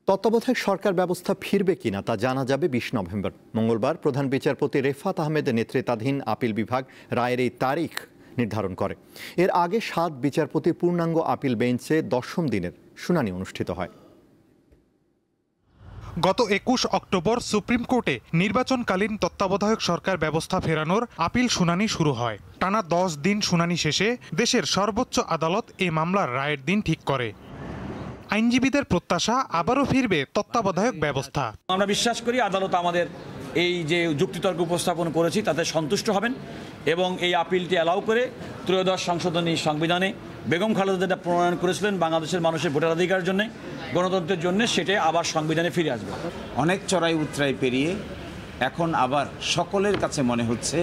তত্ত্বাবধায়ক সরকার ব্যবস্থা ফিরবে কিনা তা জানা যাবে ২০ নভেম্বর। মঙ্গলবার প্রধান বিচারপতি রেফাত আহমেদের নেতৃত্বাধীন আপিল বিভাগ রায়ের এই তারিখ নির্ধারণ করে। এর আগে ৭ বিচারপতির পূর্ণাঙ্গ আপিল বেঞ্চে ১০ম দিনের শুনানি অনুষ্ঠিত হয়। গত ২১ অক্টোবর সুপ্রিম কোর্টে নির্বাচনকালীন তত্ত্বাবধায়ক সরকার ব্যবস্থা ফেরানোর আপিল শুনানি শুরু হয়। টানা ১০ দিন শুনানি শেষে দেশের সর্বোচ্চ আদালত এই মামলার রায়ের দিন ঠিক করে। আইনজীবীদের প্রত্যাশা আবারও ফিরবে তত্ত্বাবধায়ক ব্যবস্থা। আমরা বিশ্বাস করি আদালত আমাদের এই যে যুক্তিতর্ক উপস্থাপন করেছি তাতে সন্তুষ্ট হবেন এবং এই আপিলটি অ্যালাউ করে ত্রয়োদশ সংশোধনী সংবিধানে বেগম খালেদা যেটা প্রণয়ন করেছিলেন বাংলাদেশের মানুষের ভোটাধিকারের জন্য, গণতন্ত্রের জন্য, সেটা আবার সংবিধানে ফিরে আসবে। অনেক চড়াই উতরাই পেরিয়ে এখন আবার সকলের কাছে মনে হচ্ছে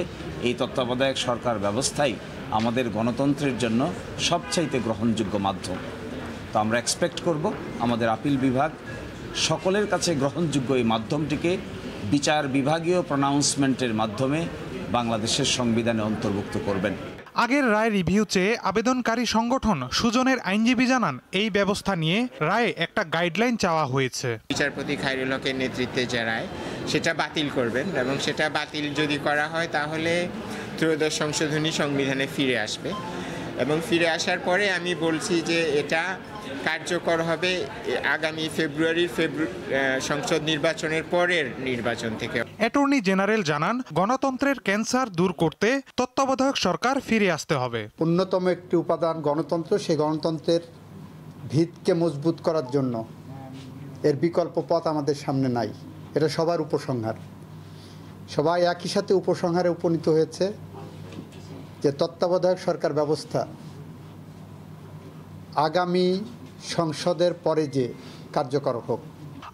এই তত্ত্বাবধায়ক সরকার ব্যবস্থাই আমাদের গণতন্ত্রের জন্য সবচাইতে গ্রহণযোগ্য মাধ্যম। তো আমরা এক্সপেক্ট করব আমাদের আপিল বিভাগ সকলের কাছে গ্রহণযোগ্য এই মাধ্যমটিকে বিচার বিভাগীয় প্রনাউন্সমেন্টের মাধ্যমে বাংলাদেশের সংবিধানে অন্তর্ভুক্ত করবেন। আগের রায় রিভিউ চেয়ে আবেদনকারী সংগঠন সুজনের আইনজীবী জানান, এই ব্যবস্থা নিয়ে রায়ে একটা গাইডলাইন চাওয়া হয়েছে। বিচারপতি খায়রুল হকের নেতৃত্বে যে রায় সেটা বাতিল করবেন এবং সেটা বাতিল যদি করা হয় তাহলে ত্রয়োদশ সংশোধনী সংবিধানে ফিরে আসবে এবং ফিরে আসার পরে আমি বলছি যে এটা কার্যকর হবে আগামী ফেব্রুয়ারির সংসদ নির্বাচনের পরের নির্বাচন থেকে। অ্যাটর্নি জেনারেল জানান, গণতন্ত্রের ক্যান্সার দূর করতে তত্ত্বাবধায়ক সরকার ফিরে আসতে হবে। অন্যতম একটি উপাদান গণতন্ত্র, সেই গণতন্ত্রের ভিতকে মজবুত করার জন্য এর বিকল্প পথ আমাদের সামনে নাই। এটা সবার উপসংহার, সবাই একই সাথে উপসংহারে উপনীত হয়েছে যে তত্ত্বাবধায়ক সরকার ব্যবস্থা আগামী সংসদের পরে যে কার্যকর হোক।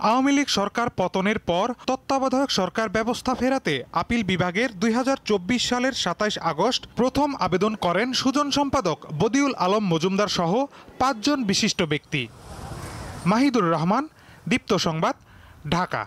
আওয়ামী লীগ সরকার পতনের পর তত্ত্বাবধায়ক সরকার ব্যবস্থা ফেরাতে আপিল বিভাগের ২০২৪ সালের ২৭ আগস্ট প্রথম আবেদন করেন সুজন সম্পাদক বদিউল আলম মজুমদার সহ ৫ জন বিশিষ্ট ব্যক্তি। মাহিদুর রহমান, দীপ্ত সংবাদ, ঢাকা।